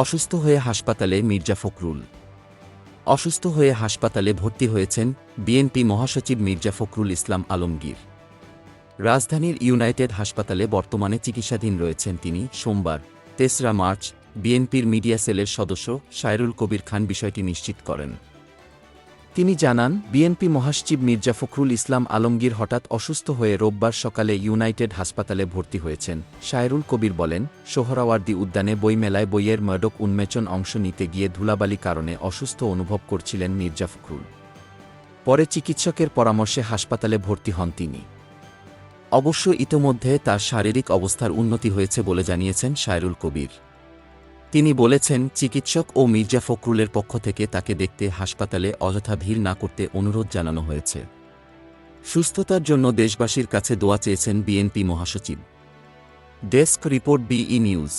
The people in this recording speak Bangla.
অসুস্থ হয়ে হাসপাতালে মির্জা ফখরুল। অসুস্থ হয়ে হাসপাতালে ভর্তি হয়েছেন বিএনপি মহাসচিব মির্জা ফখরুল ইসলাম আলমগীর। রাজধানীর ইউনাইটেড হাসপাতালে বর্তমানে চিকিৎসাধীন রয়েছেন তিনি। সোমবার ৩রা মার্চ বিএনপির মিডিয়া সেলের সদস্য সায়রুল কবির খান বিষয়টি নিশ্চিত করেন। তিনি জানান, বিএনপি মহাসচিব মির্জা ফখরুল ইসলাম আলমগীর হঠাৎ অসুস্থ হয়ে রোববার সকালে ইউনাইটেড হাসপাতালে ভর্তি হয়েছেন। সায়রুল কবির বলেন, সোহরাওয়ার্দী উদ্যানে বইমেলায় বইয়ের মাদক উন্মোচন অংশ নিতে গিয়ে ধুলাবালি কারণে অসুস্থ অনুভব করছিলেন মির্জা ফখরুল। পরে চিকিৎসকের পরামর্শে হাসপাতালে ভর্তি হন তিনি। অবশ্য ইতোমধ্যে তার শারীরিক অবস্থার উন্নতি হয়েছে বলে জানিয়েছেন সায়রুল কবির। তিনি বলেছেন, চিকিৎসক ও মির্জা ফখরুলের পক্ষ থেকে তাকে দেখতে হাসপাতালে অযথা ভিড় না করতে অনুরোধ জানানো হয়েছে। সুস্থতার জন্য দেশবাসীর কাছে দোয়া চেয়েছেন বিএনপি মহাসচিব। Desk report, BE news.